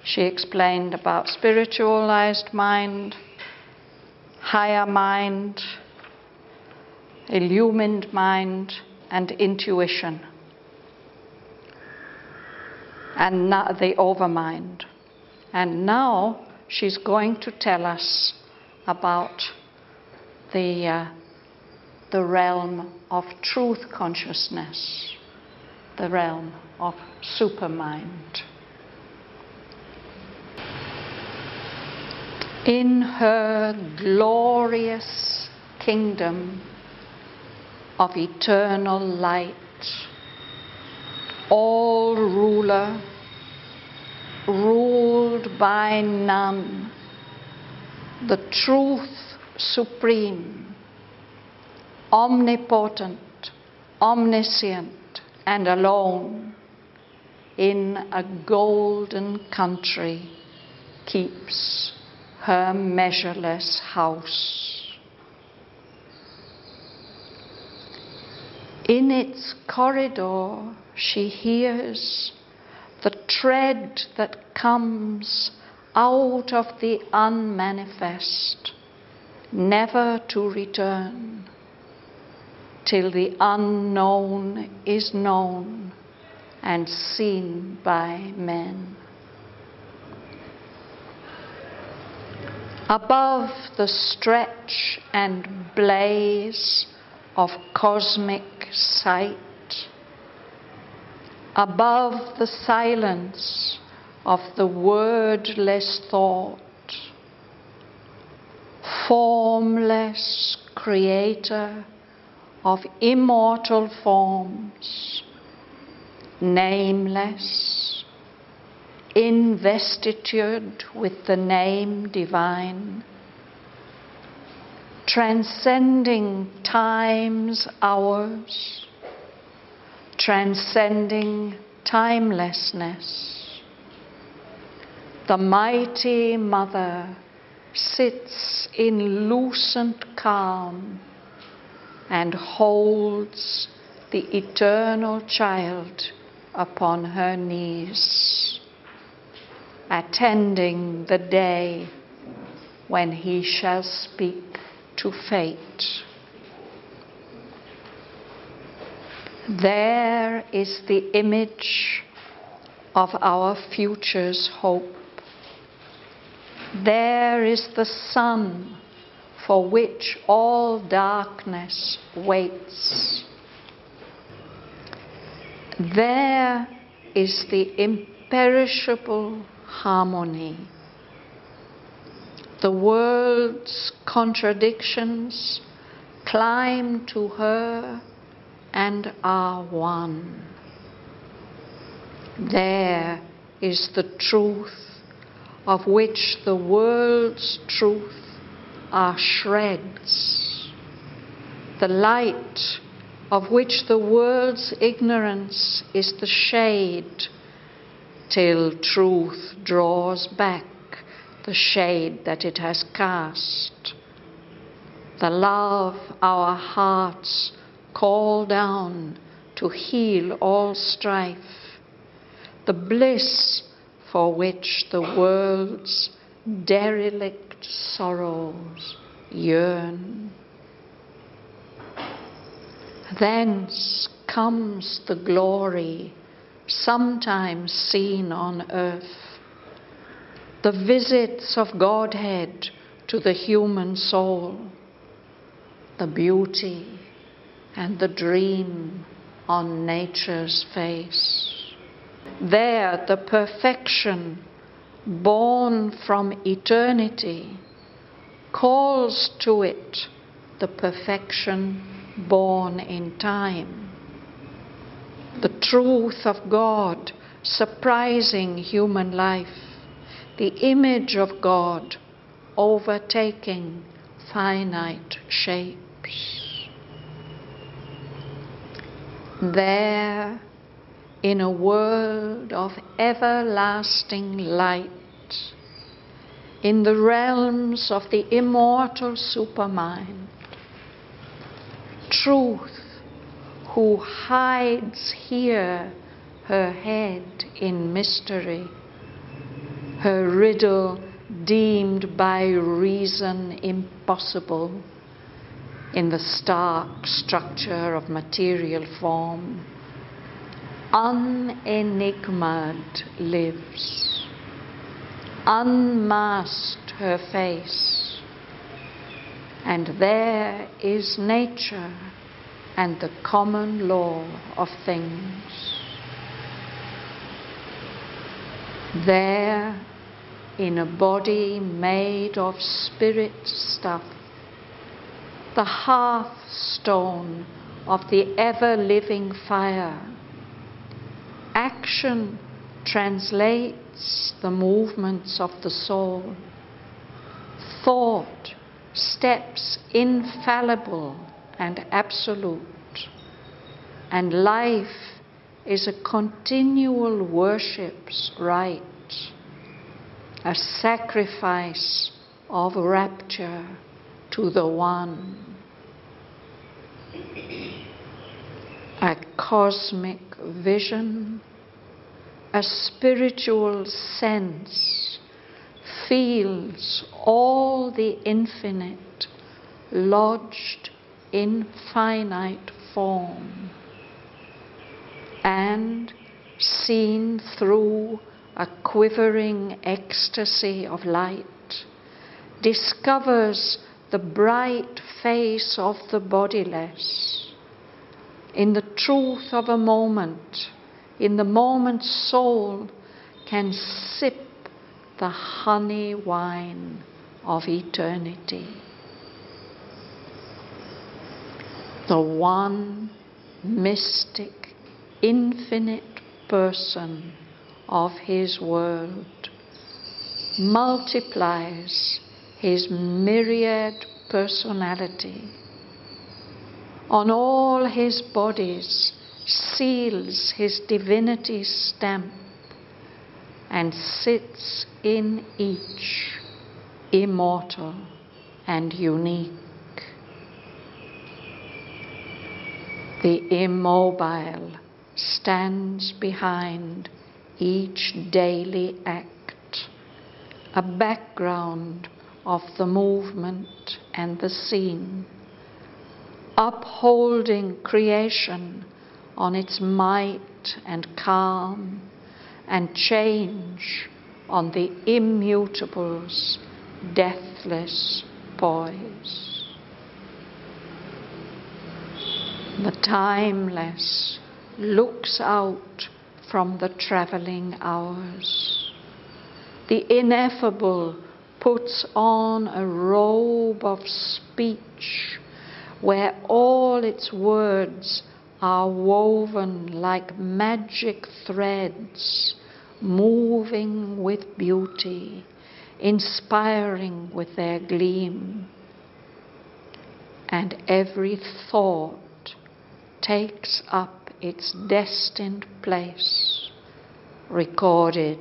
She explained about spiritualized mind, higher mind, illumined mind, and intuition, and the overmind. And now she's going to tell us about the realm of truth consciousness, the realm of supermind. In her glorious kingdom of eternal light, all ruler, ruled by none, the truth supreme, omnipotent, omniscient, and alone, in a golden country, keeps her measureless house. In its corridor she hears the tread that comes out of the unmanifest, never to return, till the unknown is known and seen by men. Above the stretch and blaze of cosmic sight, above the silence of the wordless thought, formless creator of immortal forms, nameless, investitured with the name divine, transcending time's hours, transcending timelessness. The mighty mother sits in lucent calm and holds the eternal child upon her knees, attending the day when he shall speak to fate. There is the image of our future's hope. There is the sun for which all darkness waits. There is the imperishable harmony. The world's contradictions climb to her and are one. There is the truth of which the world's truth are shreds, the light of which the world's ignorance is the shade, till truth draws back the shade that it has cast. The love our hearts call down to heal all strife, the bliss for which the world's derelict sorrows yearn. Thence comes the glory sometimes seen on earth, the visits of Godhead to the human soul, the beauty and the dream on nature's face. There the perfection born from eternity calls to it the perfection born in time. The truth of God surprising human life, the image of God overtaking finite shapes. There, in a world of everlasting light, in the realms of the immortal supermind, truth, who hides here her head in mystery, her riddle deemed by reason impossible in the stark structure of material form, unenigmaed lives, unmasked her face, and there is nature and the common law of things. There, in a body made of spirit stuff, the hearthstone of the ever-living fire, action translates the movements of the soul. Thought steps infallible and absolute, and life is a continual worship's rite, a sacrifice of rapture to the One, a cosmic vision, a spiritual sense feels all the infinite lodged in finite form, and seen through a quivering ecstasy of light, discovers the bright face of the bodiless. In the truth of a moment, in the moment's soul, can sip the honey wine of eternity. The one mystic, infinite person of his world multiplies his myriad personality. On all his bodies seals his divinity's stamp and sits in each immortal and unique. The immobile stands behind each daily act, a background of the movement and the scene, upholding creation on its might and calm, and change on the immutable's deathless poise. The timeless looks out from the traveling hours. The ineffable puts on a robe of speech where all its words are woven like magic threads, moving with beauty, inspiring with their gleam. And every thought takes up its destined place, recorded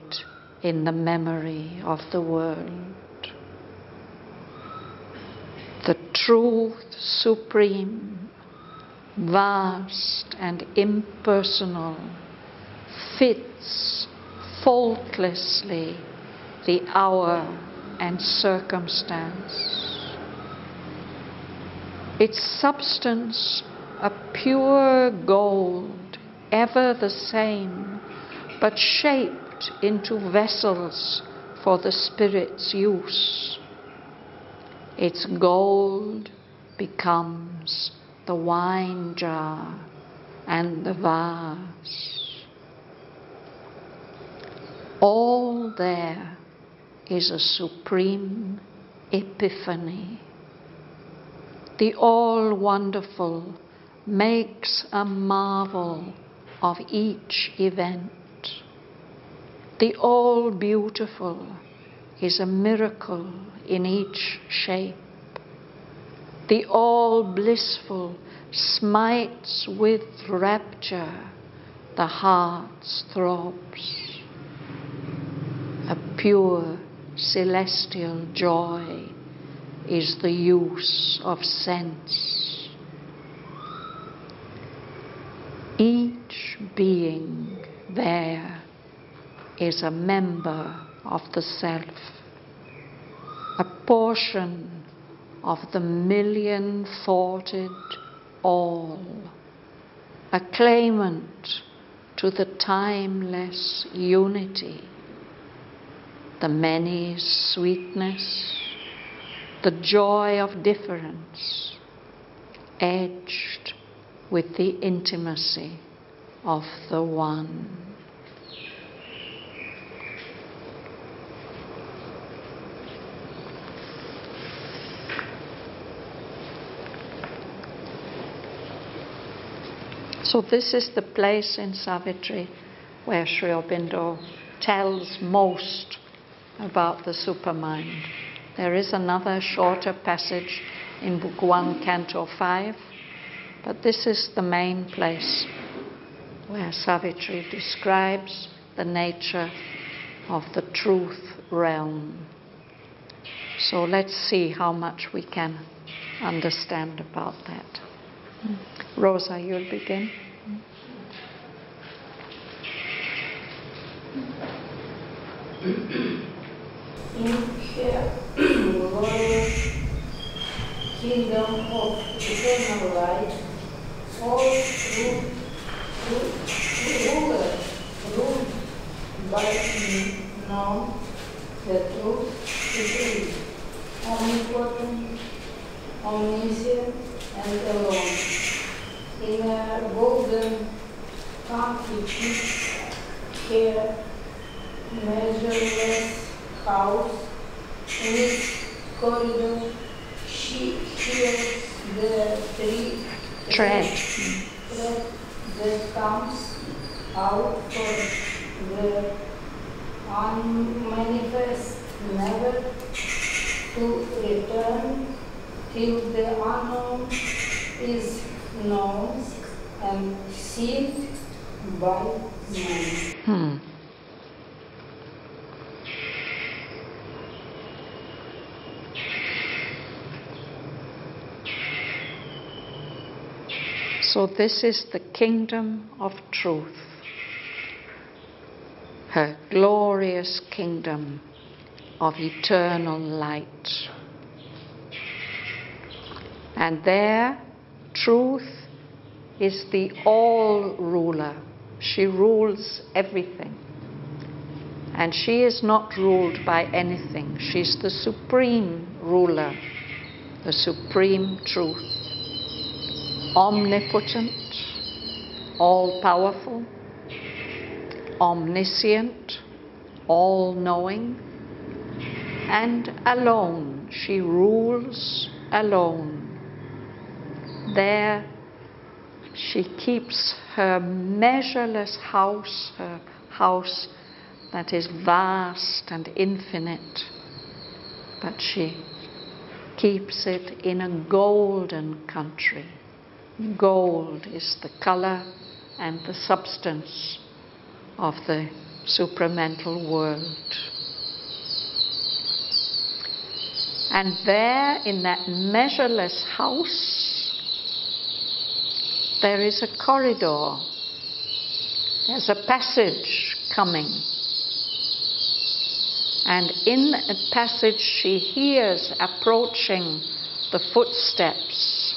in the memory of the world. The truth supreme, vast and impersonal, fits faultlessly the hour and circumstance. Its substance a pure gold, ever the same, but shaped into vessels for the Spirit's use. Its gold becomes the wine jar and the vase. All there is a supreme epiphany. The all-wonderful makes a marvel of each event. The all-beautiful is a miracle in each shape. The all-blissful smites with rapture the heart's throbs. A pure celestial joy is the use of sense. Each being there is a member of the self, a portion of the million-thoughted all, a claimant to the timeless unity, the many sweetness, the joy of difference, edged with the intimacy of the one. So this is the place in Savitri where Sri Aurobindo tells most about the supermind. There is another shorter passage in Book 1, Canto 5, but this is the main place where Savitri describes the nature of the truth realm. So let's see how much we can understand about that. Rosa, you'll begin. In her glorious kingdom of eternal light, all rulers ruled by known the truth to be omnipotent, omniscient, and alone. In a golden country, her measureless house, in its corridor, she hears the tread that comes out from the unmanifest, never to return till the unknown is known and seen by man. So this is the kingdom of truth, her glorious kingdom of eternal light. And there, truth is the all-ruler. She rules everything. And she is not ruled by anything. She's the supreme ruler, the supreme truth. Omnipotent, all-powerful, omniscient, all-knowing, and alone. She rules alone. There she keeps her measureless house, her house that is vast and infinite, but she keeps it in a golden country. Gold is the color and the substance of the supramental world. And there, in that measureless house, there is a corridor. There's a passage coming. And in a passage she hears approaching the footsteps,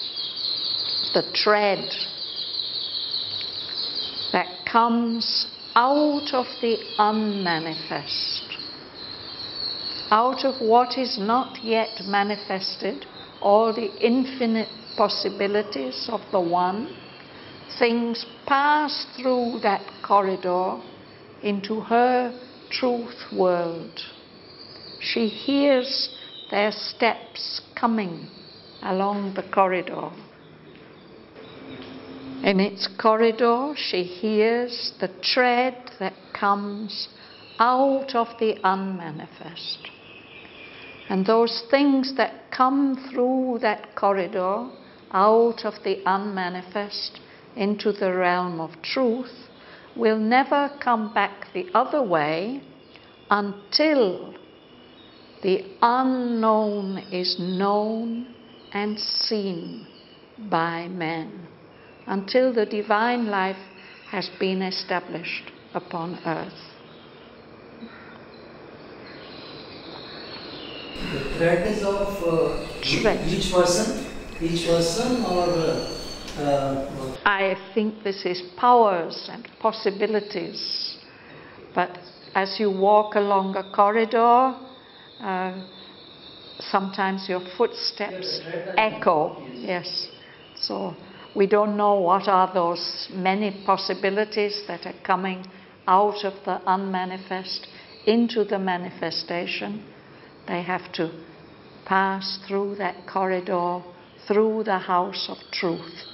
the tread that comes out of the unmanifest, out of what is not yet manifested, all the infinite possibilities of the one. Things pass through that corridor into her truth world. She hears their steps coming along the corridor. In its corridor, she hears the tread that comes out of the unmanifest. And those things that come through that corridor, out of the unmanifest, into the realm of truth, will never come back the other way until the unknown is known and seen by men, until the divine life has been established upon earth. The thread is of each person or... I think this is powers and possibilities. But as you walk along a corridor, sometimes your footsteps echo. Yes. So we don't know what are those many possibilities that are coming out of the unmanifest into the manifestation. They have to pass through that corridor, through the house of truth,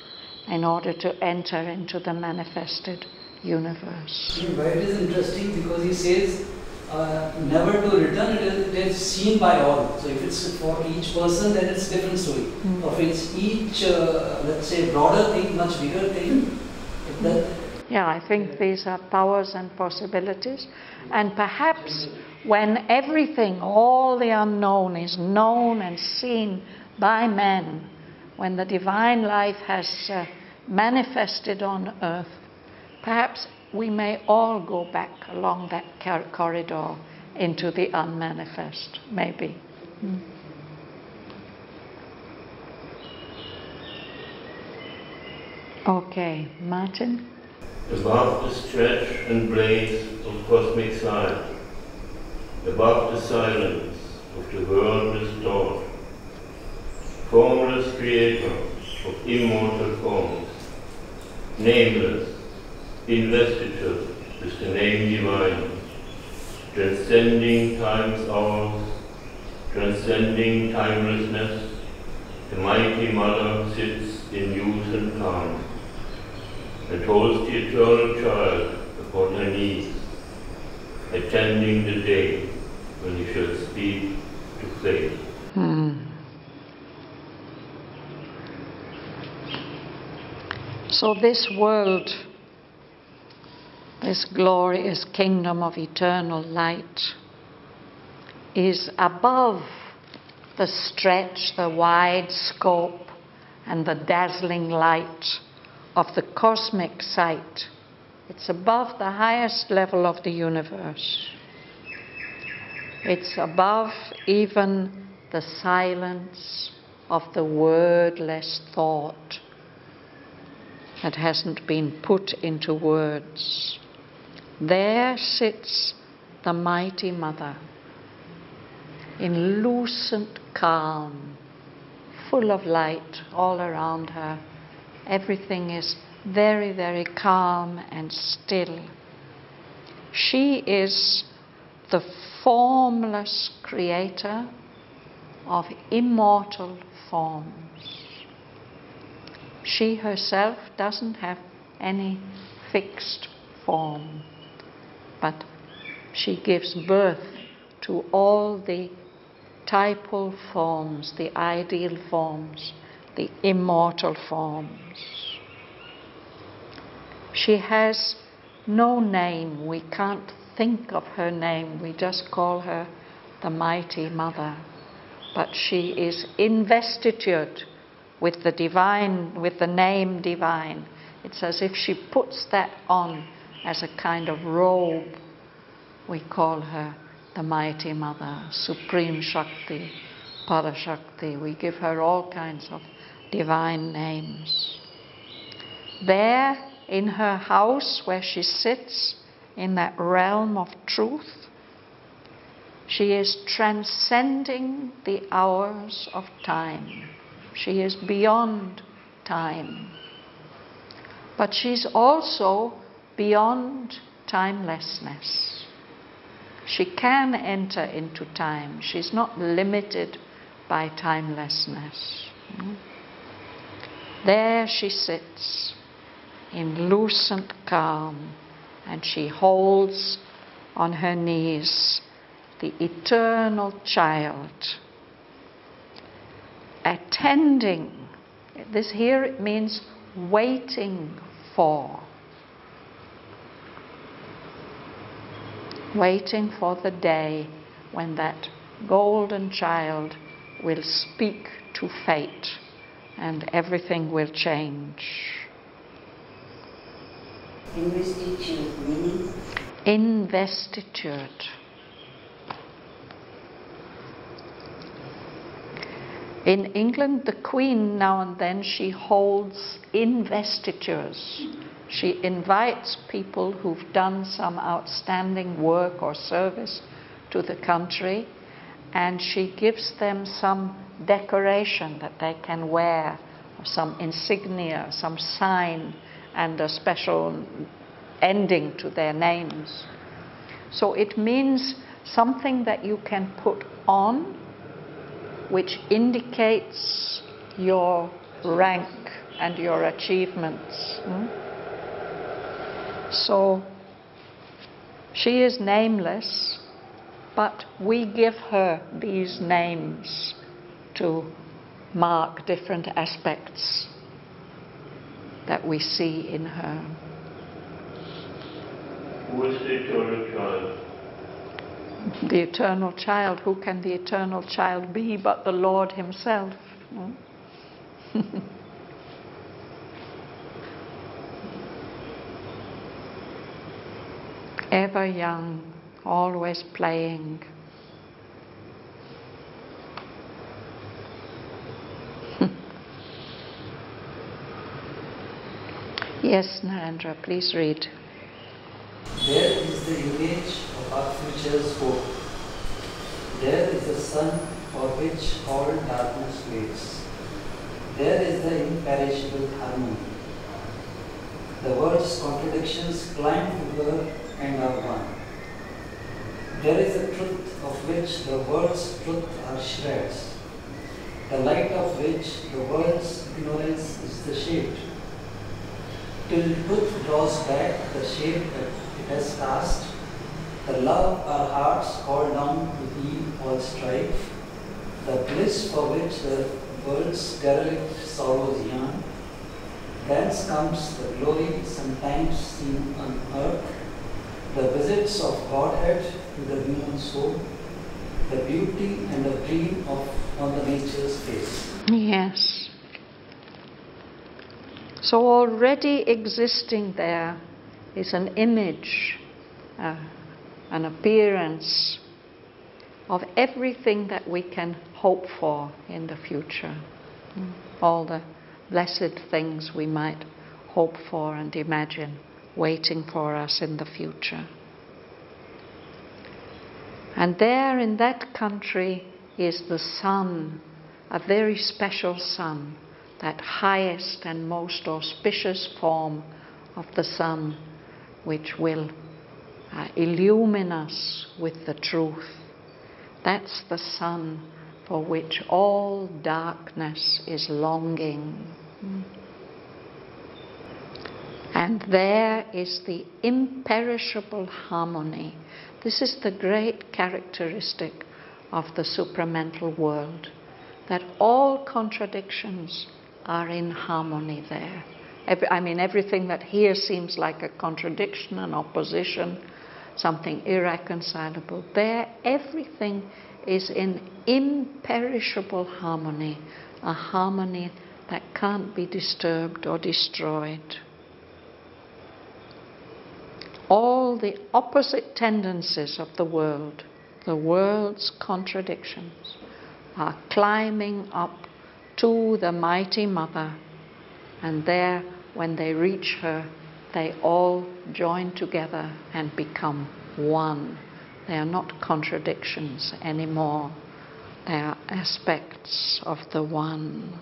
in order to enter into the manifested universe. Why it is interesting, because he says never to return, it is seen by all. So if it's for each person, then it's a different story. Or if it's each, let's say, broader thing, much bigger thing. Yeah, I think these are powers and possibilities. And perhaps when everything, all the unknown, is known and seen by men, when the divine life has manifested on earth, perhaps we may all go back along that corridor into the unmanifest, maybe. Okay, Martin? Above the stretch and blaze of cosmic light, above the silence of the world restored, formless creator of immortal forms, nameless, investitured with the name divine, transcending time's hours, transcending timelessness, the mighty mother sits in youth and calm, and holds the eternal child upon her knees, attending the day when he shall speak to faith. So this world, this glorious kingdom of eternal light, is above the stretch, the wide scope, and the dazzling light of the cosmic sight. It's above the highest level of the universe. It's above even the silence of the wordless thought that hasn't been put into words. There sits the mighty mother in lucent calm, full of light all around her. Everything is very, very calm and still. She is the formless creator of immortal forms. She herself doesn't have any fixed form, but she gives birth to all the typal forms, the ideal forms, the immortal forms. She has no name. We can't think of her name. We just call her the Mighty Mother. But she is investitured with the divine, with the name divine. It's as if she puts that on as a kind of robe. We call her the Mighty Mother, Supreme Shakti, Parashakti. We give her all kinds of divine names. There, in her house where she sits, in that realm of truth, she is transcending the hours of time. She is beyond time. But she's also beyond timelessness. She can enter into time. She's not limited by timelessness. There she sits in lucent calm, and she holds on her knees the eternal child, attending. This here it means waiting for. Waiting for the day when that golden child will speak to fate and everything will change. Investitude meaning? Investitude. In England, the Queen, now and then, she holds investitures. She invites people who've done some outstanding work or service to the country, and she gives them some decoration that they can wear, or some insignia, some sign, and a special ending to their names. So it means something that you can put on, which indicates your rank and your achievements. So she is nameless, but we give her these names to mark different aspects that we see in her. Who is the eternal child? The eternal child. Who can the eternal child be but the Lord himself? Ever young, always playing. Yes, Narendra, please read. There is the image of our future's hope. There is the sun for which all darkness waits. There is the imperishable harmony. The world's contradictions climb to her and are one. There is a truth of which the world's truth are shreds, the light of which the world's ignorance is the shade. Till truth draws back the shade that it has cast, the love our hearts call down to heal all strife, the bliss for which the world's derelict sorrows yearn. Thence comes the glory sometimes seen on earth, the visits of Godhead to the human soul, the beauty and the dream of on the nature's face. Yes. So already existing there is an image, an appearance of everything that we can hope for in the future. All the blessed things we might hope for and imagine waiting for us in the future. And there in that country is the sun, a very special sun, that highest and most auspicious form of the sun, which will illumine us with the truth. That's the sun for which all darkness is longing. And there is the imperishable harmony. This is the great characteristic of the supramental world, that all contradictions are in harmony there. Everything that here seems like a contradiction, an opposition, something irreconcilable, there everything is in imperishable harmony, a harmony that can't be disturbed or destroyed. All the opposite tendencies of the world's contradictions, are climbing up to the mighty Mother, and there, when they reach her, they all join together and become one. They are not contradictions anymore. They are aspects of the one.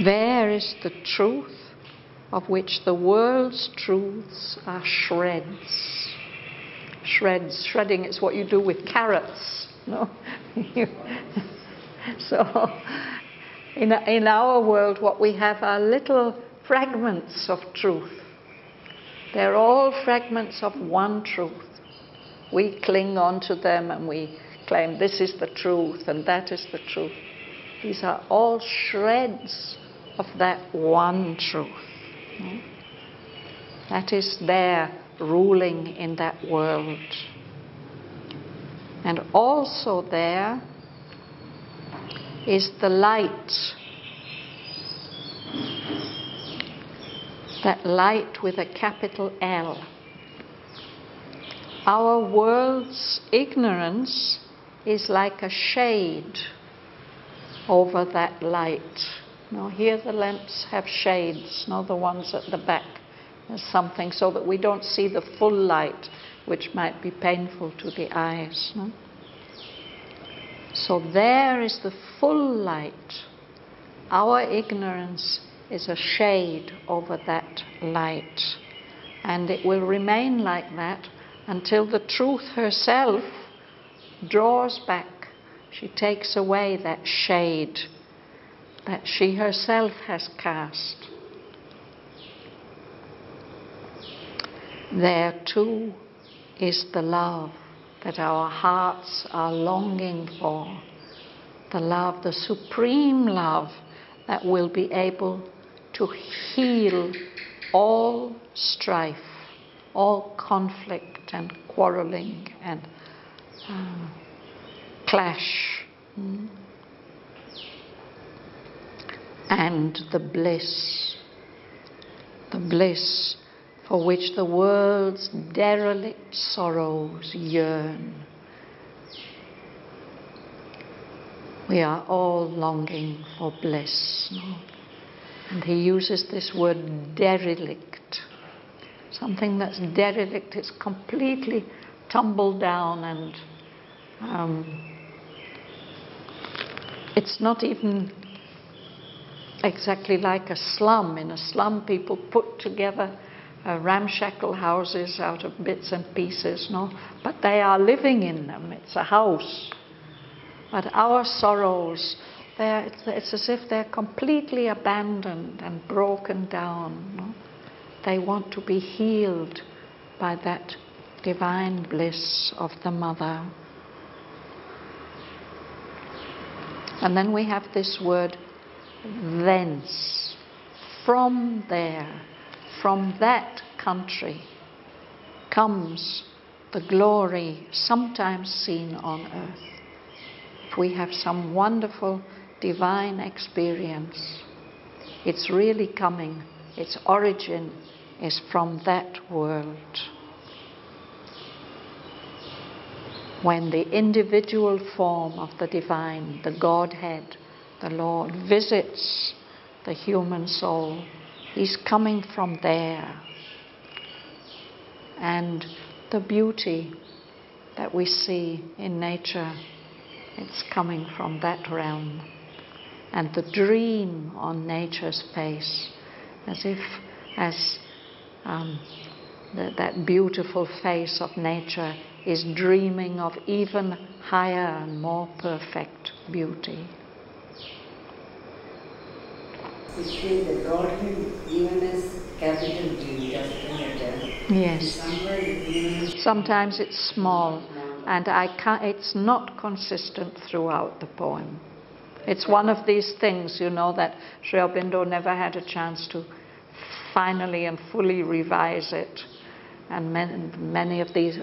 There is the truth of which the world's truths are shreds. Shreds. Shredding is what you do with carrots. No? So, in our world, what we have are little fragments of truth. They're all fragments of one truth. We cling on to them and we claim this is the truth and that is the truth. These are all shreds of that one truth. That is there ruling in that world. And also there is the light. That light with a capital L. Our world's ignorance is like a shade over that light. Now here the lamps have shades, not the ones at the back. There's something so that we don't see the full light, which might be painful to the eyes. No? So there is the full light. Our ignorance is a shade over that light. And it will remain like that until the truth herself draws back. She takes away that shade that she herself has cast. There too is the love that our hearts are longing for. The love, the supreme love that will be able to heal all strife, all conflict and quarreling and clash. And the bliss for which the world's derelict sorrows yearn. We are all longing for bliss. No? And he uses this word derelict. Something that's derelict is completely tumbled down, and it's not even exactly like a slum. In a slum, people put together ramshackle houses out of bits and pieces, no? But they are living in them. It's a house. But our sorrows, it's as if they're completely abandoned and broken down. No? They want to be healed by that divine bliss of the Mother. And then we have this word, thence. From there, from that country, comes the glory sometimes seen on earth. If we have some wonderful divine experience, it's really coming. Its origin is from that world. When the individual form of the divine, the Godhead, the Lord, visits the human soul, he's coming from there. And the beauty that we see in nature, it's coming from that realm. And the dream on nature's face, that beautiful face of nature is dreaming of even higher and more perfect beauty. It says the Godhead given us capital G, capital letter. Yes. Sometimes it's small, and it's not consistent throughout the poem. It's one of these things, that Aurobindo never had a chance to finally and fully revise it. And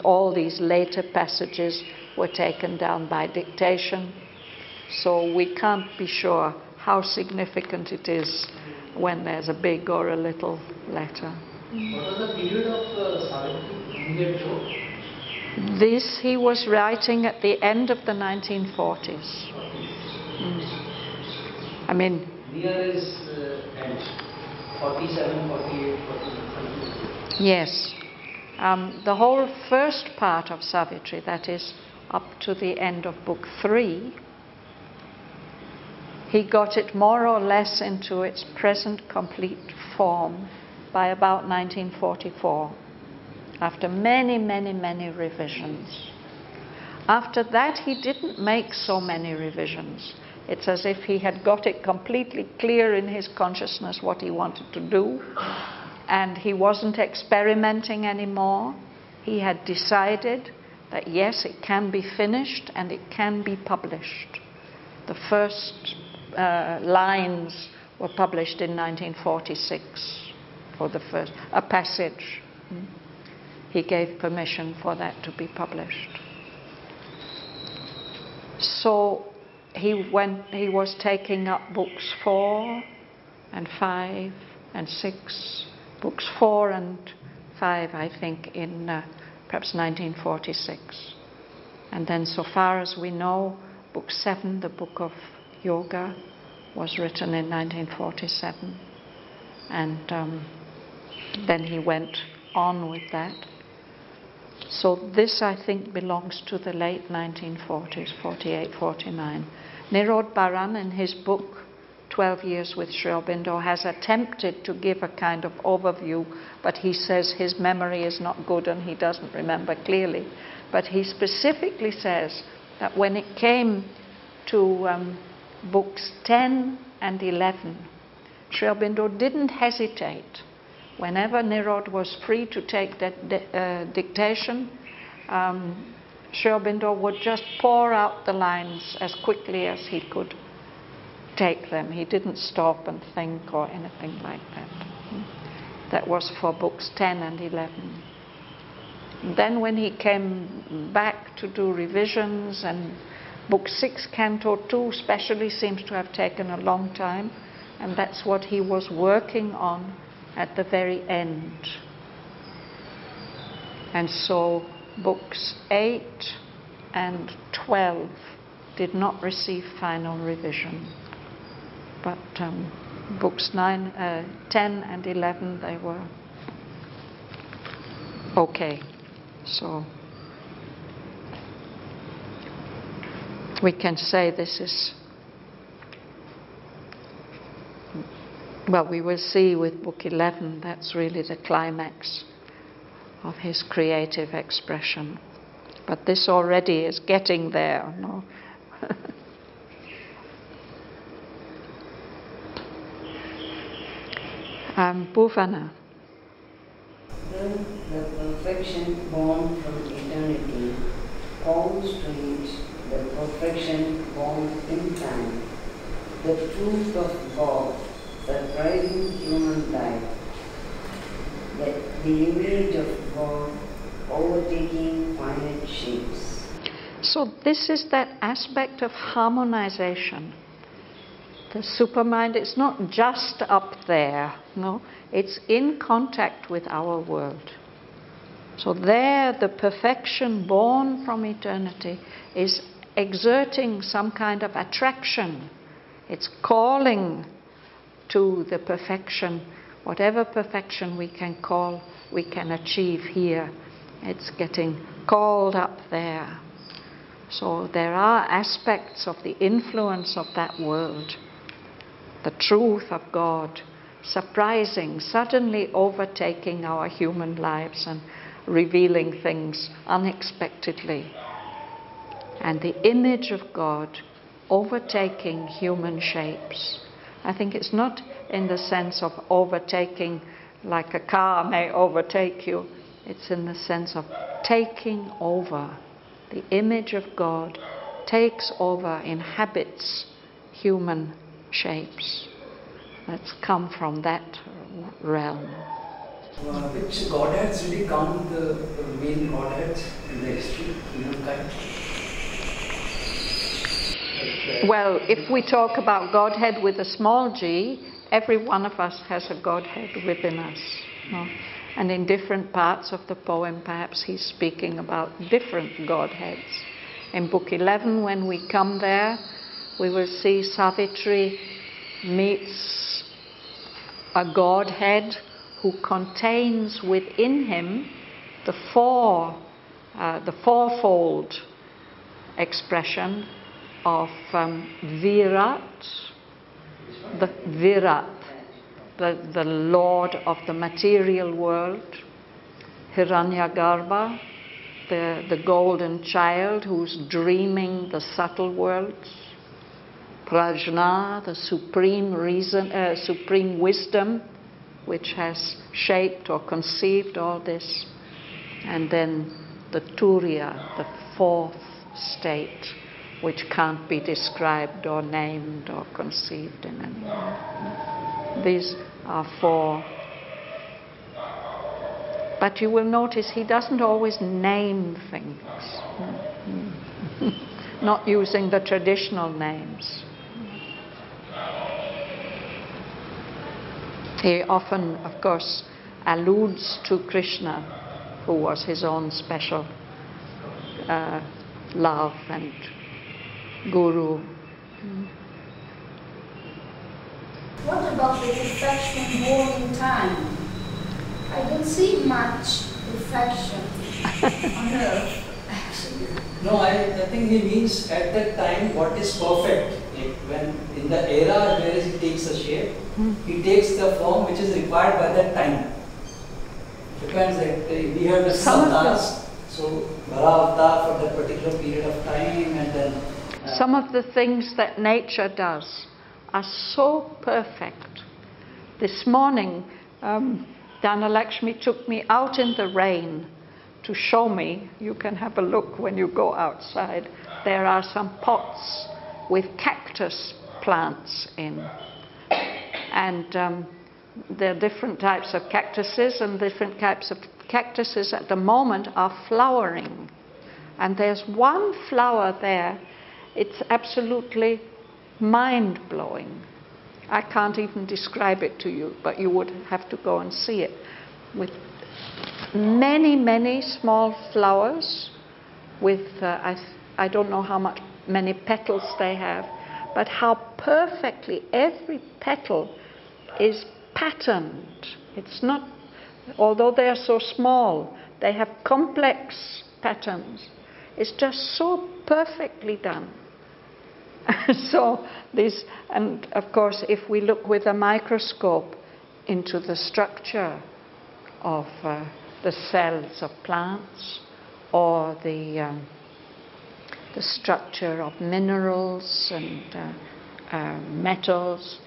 all these later passages were taken down by dictation. So we can't be sure how significant it is when there's a big or a little letter. What was the period of Savitri? This he was writing at the end of the 1940s. I mean... Near his end, 47, 48, 49. Yes. The whole first part of Savitri, that is up to the end of book 3, he got it more or less into its present complete form by about 1944, after many, many, many revisions. After that, he didn't make so many revisions. It's as if he had got it completely clear in his consciousness what he wanted to do, and he wasn't experimenting anymore. He had decided that yes, it can be finished and it can be published. The first lines were published in 1946 for the first, a passage. He gave permission for that to be published. So he was taking up books 4 and 5 and 6, books 4 and 5, I think, in perhaps 1946. And then, so far as we know, book 7, the book of Yoga was written in 1947, and then he went on with that. So this, I think, belongs to the late 1940s, 48, 49. Nirod Baran, in his book 12 Years with Sri Aurobindo, has attempted to give a kind of overview, but he says his memory is not good and he doesn't remember clearly. But he specifically says that when it came to books 10 and 11, Sri Aurobindo didn't hesitate. Whenever Nirod was free to take that dictation, Sri Aurobindo would just pour out the lines as quickly as he could take them. He didn't stop and think or anything like that. That was for books 10 and 11. Then when he came back to do revisions, and book 6, Canto 2 especially seems to have taken a long time, and that's what he was working on at the very end. And so books 8 and 12 did not receive final revision. But books 10 and 11, they were okay. So we can say this is, well, we will see with book 11, that's really the climax of his creative expression. But this already is getting there, no? Bhavan. The perfection born from eternity calls to it the perfection born in time, the truth of God surprising human life, the image of God overtaking finite shapes. So this is that aspect of harmonization. The supermind is not just up there, no, it's in contact with our world. So there, the perfection born from eternity is exerting some kind of attraction. It's calling to the perfection, whatever perfection we can call, we can achieve here. It's getting called up there. So there are aspects of the influence of that world, the truth of God, surprising, suddenly overtaking our human lives and revealing things unexpectedly. And the image of God overtaking human shapes. I think it's not in the sense of overtaking like a car may overtake you. It's in the sense of taking over. The image of God takes over, inhabits human shapes. That's come from that realm. Which godheads really count the main godheads in the history of humankind? Well, if we talk about Godhead with a small g, every one of us has a Godhead within us. No? And in different parts of the poem, perhaps he's speaking about different Godheads. In book 11, when we come there, we will see Savitri meets a Godhead who contains within him the fourfold expression of Virat, the Lord of the material world, Hiranyagarbha, the golden child who's dreaming the subtle worlds, Prajna, the supreme reason, supreme wisdom, which has shaped or conceived all this, and then the Turiya, the fourth state, which can't be described or named or conceived in any way. These are four. But you will notice he doesn't always name things, not using the traditional names. He often, of course, alludes to Krishna, who was his own special love and guru. What about the perfection born in time? I don't see much perfection on earth, actually. No, I think he means at that time what is perfect. Like when in the era where he takes a shape, he takes the form which is required by that time. Depends that we have the avatars, so Vara avatar for that particular period of time, and then some of the things that nature does are so perfect. This morning, Dhanalakshmi took me out in the rain to show me, you can have a look when you go outside, there are some pots with cactus plants in. And there are different types of cactuses, and different types of cactuses at the moment are flowering. And there's one flower there, it's absolutely mind-blowing. I can't even describe it to you, but you would have to go and see it. With many, many small flowers, with I don't know how many petals they have, but how perfectly every petal is patterned. It's not, although they are so small, they have complex patterns. It's just so perfectly done. So this, and of course, if we look with a microscope into the structure of the cells of plants, or the structure of minerals and metals,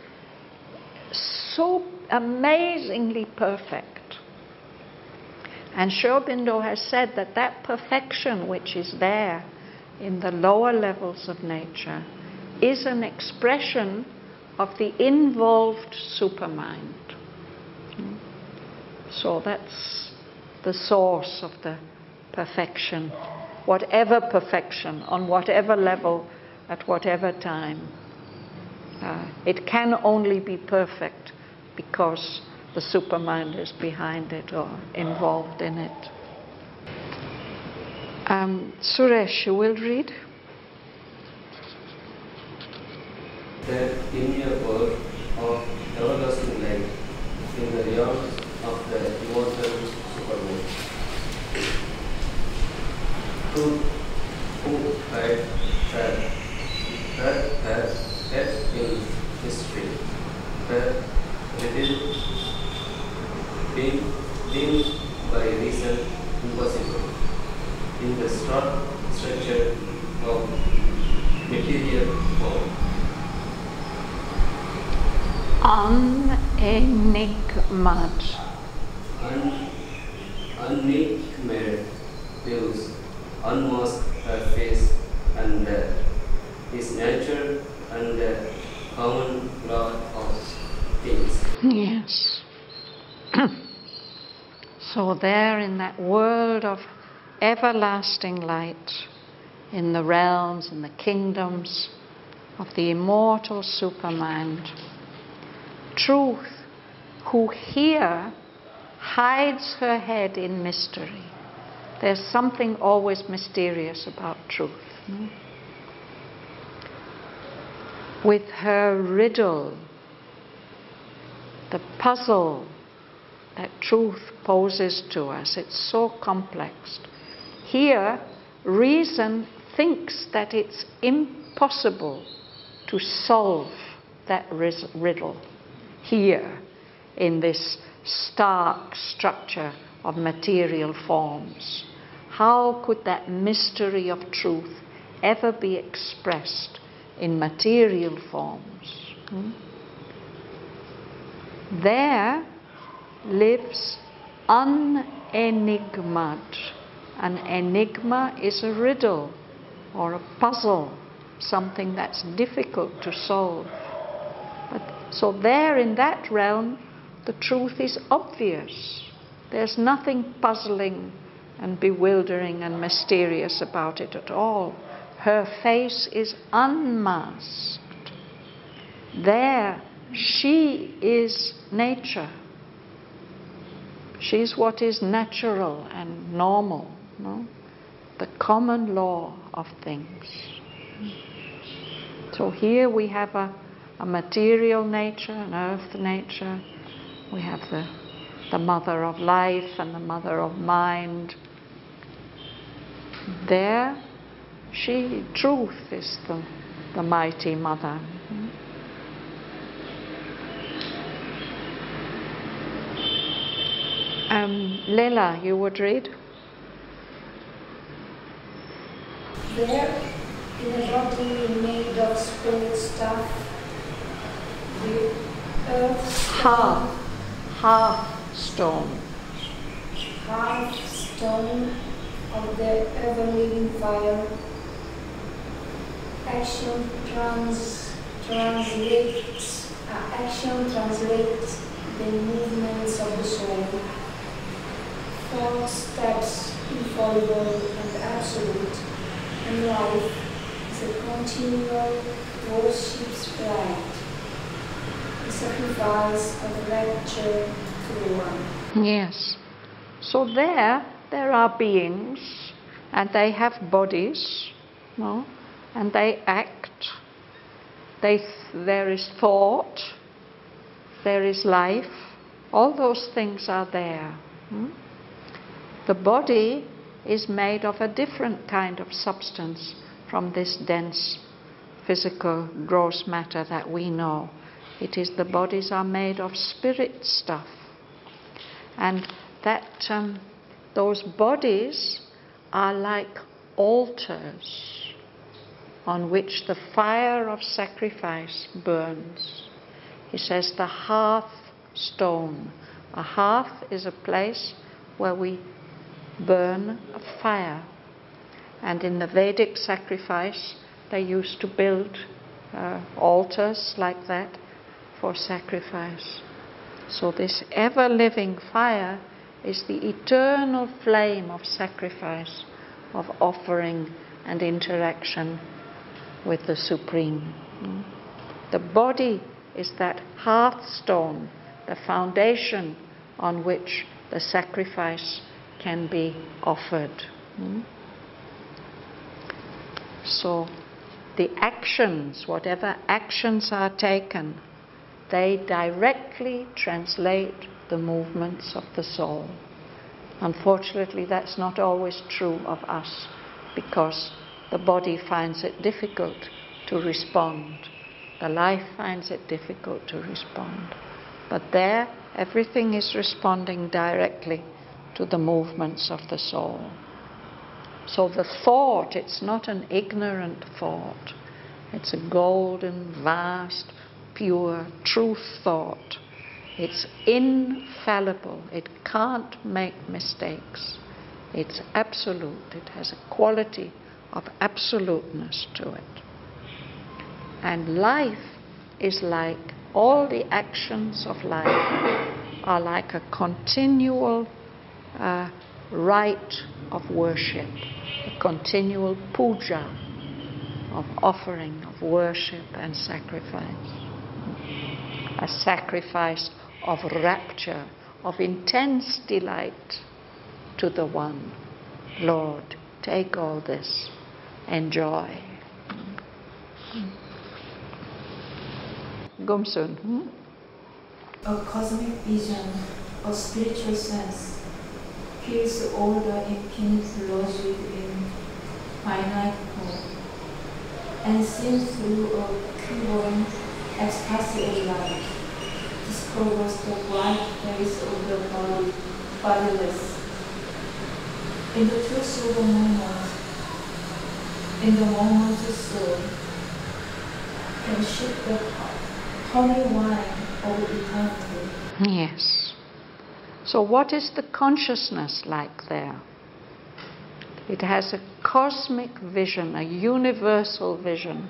so amazingly perfect. And Aurobindo has said that that perfection which is there in the lower levels of nature is an expression of the involved supermind. So that's the source of the perfection, whatever perfection, on whatever level, at whatever time. It can only be perfect because the supermind is behind it or involved in it. Suresh, you will read? That in your world of everlasting light, in the realms of the immortal supermoon, truth who had that has yet in history, that revealed being deemed by reason impossible in the structure of material form. Unenigmad. Unenigmed views unmask her face and his nature and the common law of things. Yes. So there in that world of everlasting light, in the realms and the kingdoms of the immortal supermind, truth, who here hides her head in mystery. There's something always mysterious about truth. With her riddle, the puzzle that truth poses to us, it's so complex. Here, reason thinks that it's impossible to solve that riddle. Here, in this stark structure of material forms. How could that mystery of truth ever be expressed in material forms? There lives unenigmad. An enigma is a riddle or a puzzle, something that's difficult to solve. So there in that realm, the truth is obvious. There's nothing puzzling and bewildering and mysterious about it at all. Her face is unmasked. There, she is nature. She's what is natural and normal, no? The common law of things. So here we have a a material nature, an earth nature. We have the mother of life and the mother of mind. There, truth is the mighty mother. Leila, you would read? There, in a body made of spirit stuff, the earth half stone of the ever-living fire, action translates the movements of the soul. 4 steps, infallible and absolute, and life is a continual worship's flight, a sacrifice of rapture to the one. Yes. So there are beings, and they have bodies, no? And they act. There is thought, there is life. All those things are there. The body is made of a different kind of substance from this dense physical gross matter that we know. The bodies are made of spirit stuff. And that those bodies are like altars on which the fire of sacrifice burns. He says the hearth stone. A hearth is a place where we burn a fire. And in the Vedic sacrifice, they used to build altars like that for sacrifice. So this ever-living fire is the eternal flame of sacrifice, of offering and interaction with the Supreme. The body is that hearthstone, the foundation on which the sacrifice can be offered. So the actions, whatever actions are taken, they directly translate the movements of the soul. Unfortunately, that's not always true of us, because the body finds it difficult to respond. The life finds it difficult to respond. But there, everything is responding directly to the movements of the soul. So the thought, it's not an ignorant thought. It's a golden, vast, pure, truth thought. It's infallible. It can't make mistakes. It's absolute. It has a quality of absoluteness to it. And life is like, all the actions of life are like a continual rite of worship, a continual puja of offering, of worship and sacrifice. A sacrifice of rapture, of intense delight to the One. Lord, take all this, enjoy. Gumsun. A cosmic vision, a spiritual sense, feels the order infinite logic in finite form, and sees through a cumulative expressive light, discovers the white face of the bodiless. In the truth of the moment, in the moment the soul can shift the holy wine of eternity. Yes. So what is the consciousness like there? It has a cosmic vision, a universal vision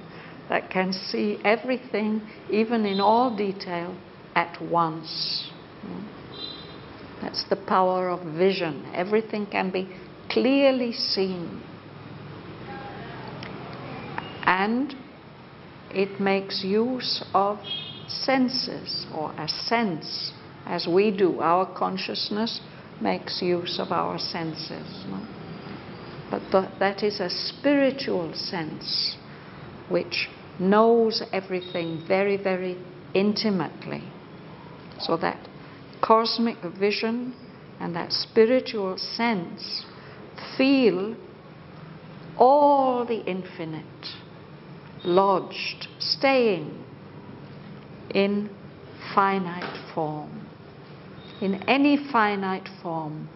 that can see everything, even in all detail, at once. That's the power of vision. Everything can be clearly seen. And it makes use of senses, or a sense, as we do. Our consciousness makes use of our senses. No? But that is a spiritual sense which knows everything very, very intimately. So that cosmic vision and that spiritual sense feel all the infinite lodged, staying in finite form. In any finite form,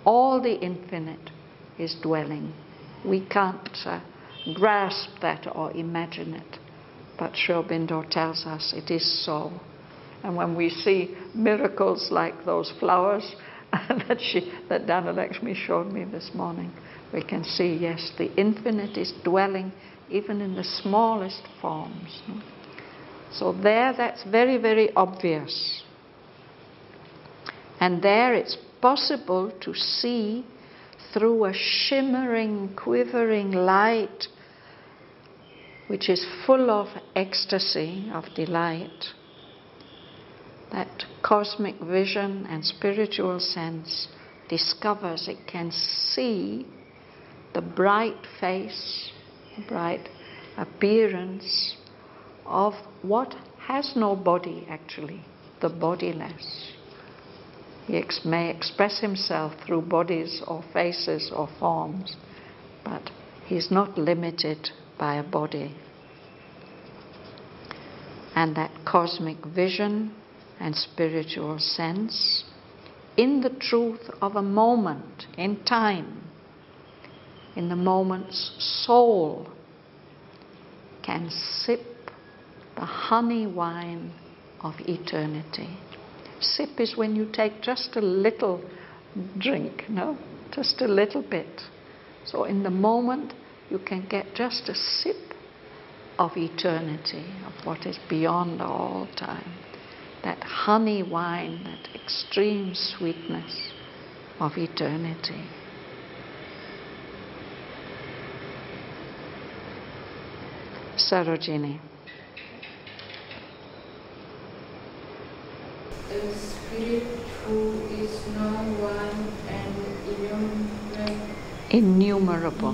all the infinite is dwelling. We can't grasp that or imagine it, but Aurobindo tells us it is so. And when we see miracles like those flowers that Dhanalakshmi showed me this morning, we can see, yes, the infinite is dwelling even in the smallest forms. So there, that's very, very obvious. And there it's possible to see through a shimmering, quivering light which is full of ecstasy, of delight. That cosmic vision and spiritual sense discovers, it can see the bright face, the bright appearance of what has no body actually, the bodiless. He may express himself through bodies or faces or forms, but he's not limited by a body. And that cosmic vision and spiritual sense, in the truth of a moment in time, in the moment's soul, can sip the honey wine of eternity. Sip is when you take just a little drink, no? Just a little bit. So in the moment you can get just a sip of eternity, of what is beyond all time. That honey wine, that extreme sweetness of eternity. Sarojini. The spirit who is no one and Innumerable.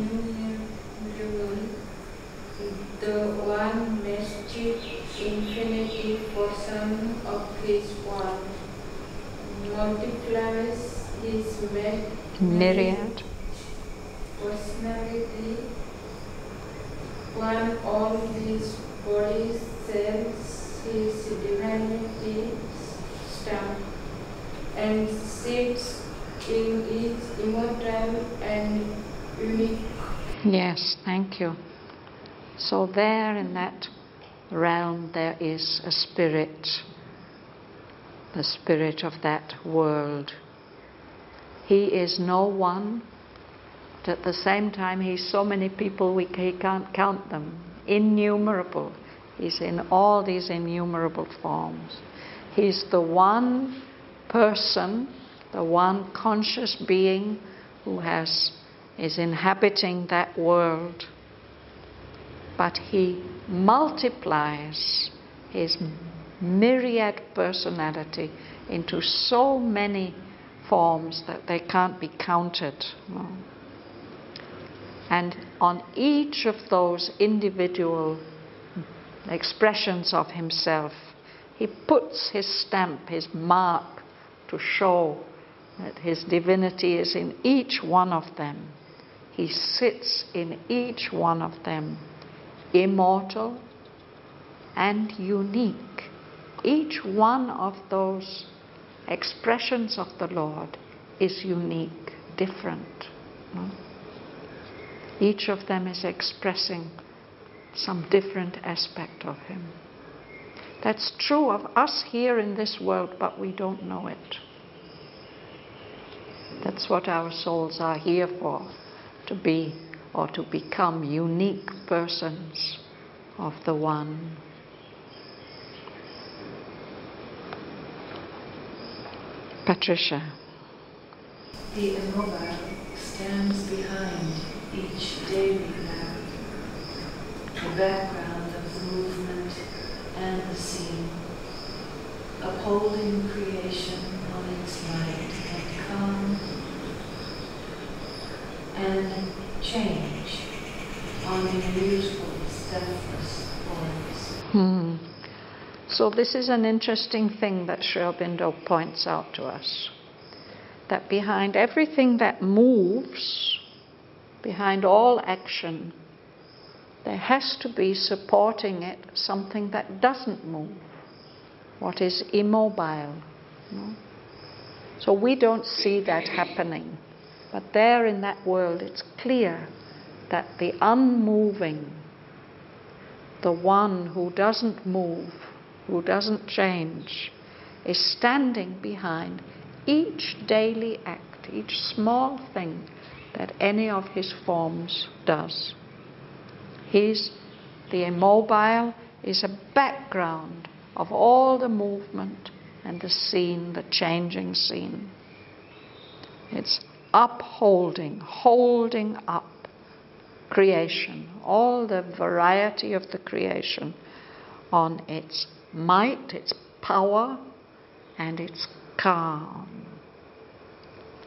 The one mystic infinity person of his one multiplies his Myriad. personality, one all his body cells, his divinity stamp, and sits in its immortal and unique. Yes, thank you. So there in that realm there is a spirit, the spirit of that world. He is no one, but at the same time he's so many people he can't count them. Innumerable. He's in all these innumerable forms. He's the one person, the one conscious being who is inhabiting that world. But he multiplies his myriad personality into so many forms that they can't be counted. No. And on each of those individual expressions of himself, he puts his stamp, his mark, to show that his divinity is in each one of them. He sits in each one of them, immortal and unique. Each one of those expressions of the Lord is unique, different. No? Each of them is expressing some different aspect of him. That's true of us here in this world, but we don't know it. That's what our souls are here for, to be or to become unique persons of the One. Patricia. The immobile stands behind each daily lamp, the background of the movement and the scene, upholding creation on its light and calm, and change on the immutable, deathless So this is an interesting thing that Sri Aurobindo points out to us, that behind everything that moves, behind all action, there has to be supporting it something that doesn't move, what is immobile. So we don't see that happening, but there in that world it's clear that the unmoving, the one who doesn't move, who doesn't change, is standing behind each daily act, each small thing that any of his forms does. The immobile is a background of all the movement and the scene, the changing scene. It's upholding, holding up creation, all the variety of the creation on its might, its power, and its calm.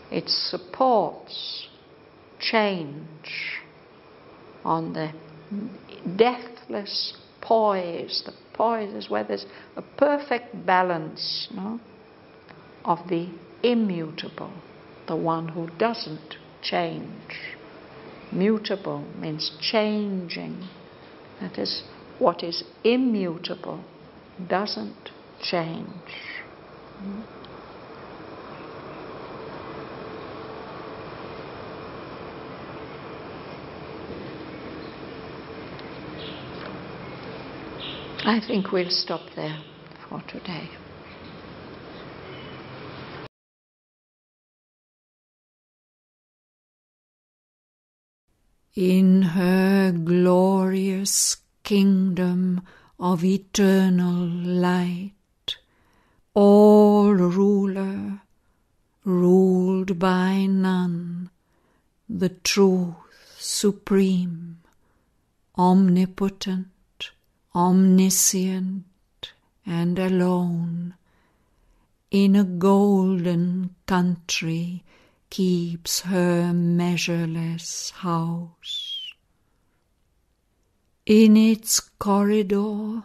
It supports change on the deathless poise. The poise is where there's a perfect balance, of the immutable, the one who doesn't change. Mutable means changing. That is, what is immutable doesn't change. I think we'll stop there for today. In her glorious kingdom of eternal light, all ruler, ruled by none, the truth supreme, omnipotent, omniscient, and alone, in a golden country keeps her measureless house. In its corridor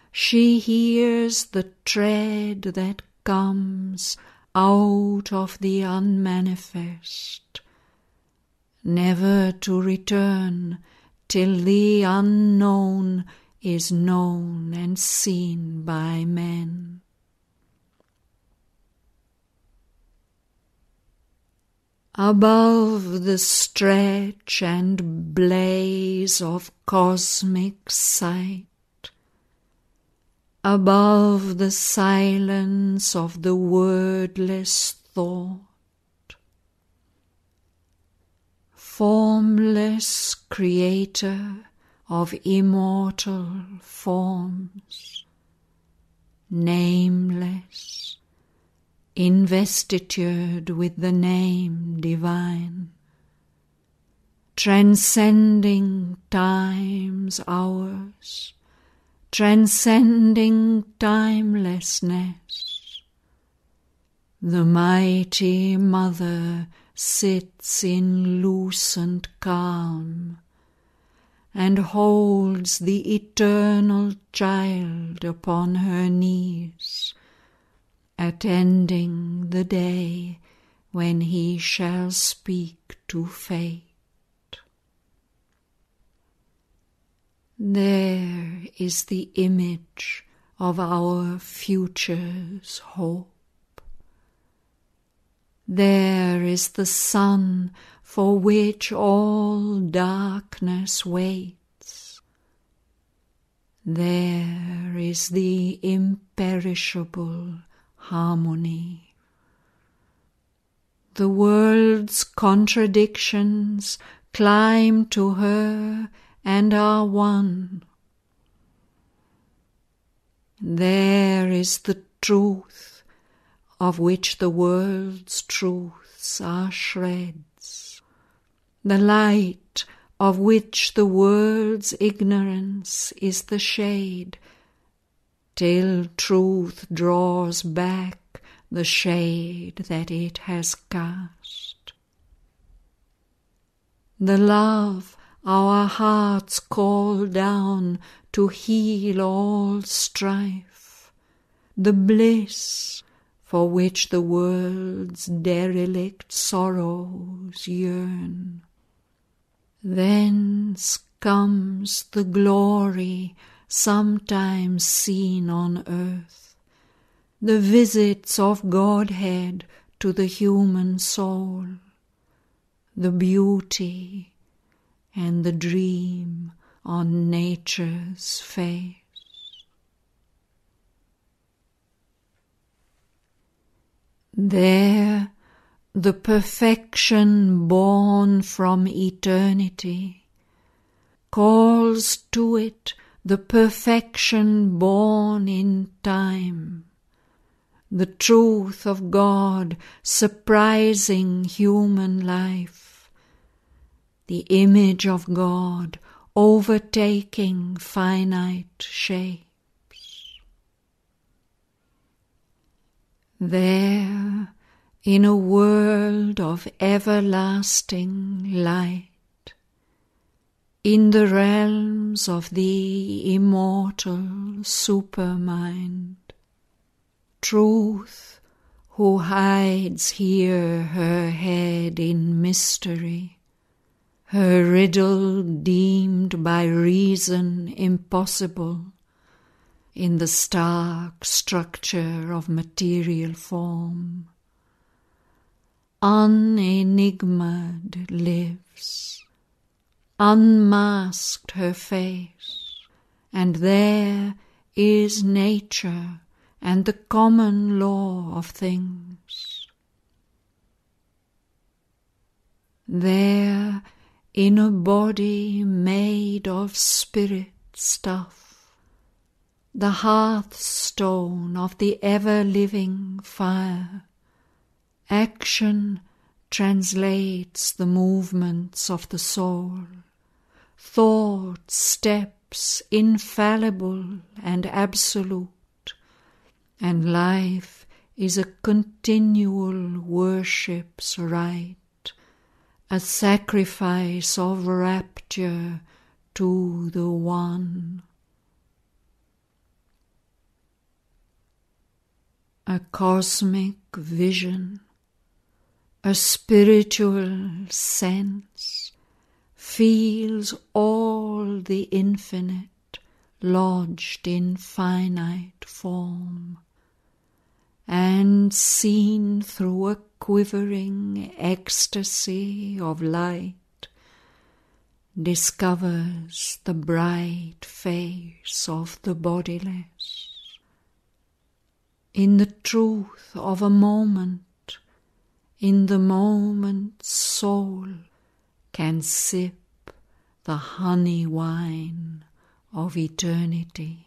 she hears the tread that comes out of the unmanifest, never to return till the unknown is known and seen by men. Above the stretch and blaze of cosmic sight, above the silence of the wordless thought, formless creator of immortal forms, nameless, investitured with the name divine, transcending time's hours, transcending timelessness. The mighty Mother sits in lucent calm and holds the eternal child upon her knees, attending the day when he shall speak to fate. There is the image of our future's hope. There is the sun for which all darkness waits. There is the imperishable harmony. The world's contradictions climb to her and are one. There is the truth of which the world's truths are shreds, the light of which the world's ignorance is the shade, till truth draws back the shade that it has cast. The love our hearts call down to heal all strife, the bliss for which the world's derelict sorrows yearn. Thence comes the glory sometimes seen on earth, the visits of Godhead to the human soul, the beauty and the dream on nature's face. There the perfection born from eternity calls to it the perfection born in time, the truth of God surprising human life, the image of God overtaking finite shapes. There, in a world of everlasting light, in the realms of the immortal supermind, Truth, who hides here her head in mystery, her riddle deemed by reason impossible, in the stark structure of material form, unenigmaed lives, unmasked her face, and there is nature and the common law of things. There, in a body made of spirit stuff, the hearthstone of the ever-living fire, action translates the movements of the soul, thought steps infallible and absolute, and life is a continual worship's rite, a sacrifice of rapture to the One. A cosmic vision, a spiritual sense, feels all the infinite lodged in finite form, and seen through a quivering ecstasy of light, discovers the bright face of the bodiless. In the truth of a moment, in the moment's soul can sip the honey wine of eternity.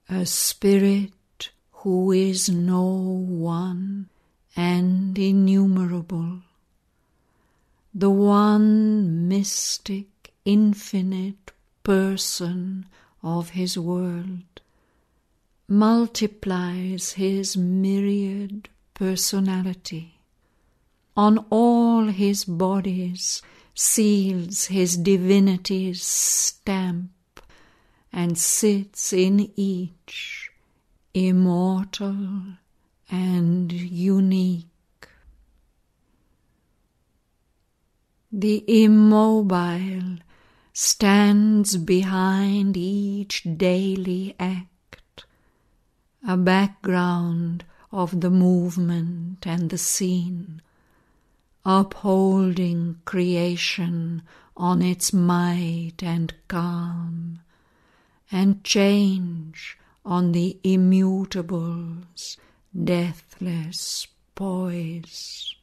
A spirit who is no one and innumerable, the one mystic, infinite person of his world, multiplies his myriad personality. On all his bodies seals his divinity's stamp, and sits in each immortal and unique. The immobile stands behind each daily act, a background of the movement and the scene, upholding creation on its might and calm, and change on the immutable's deathless poise.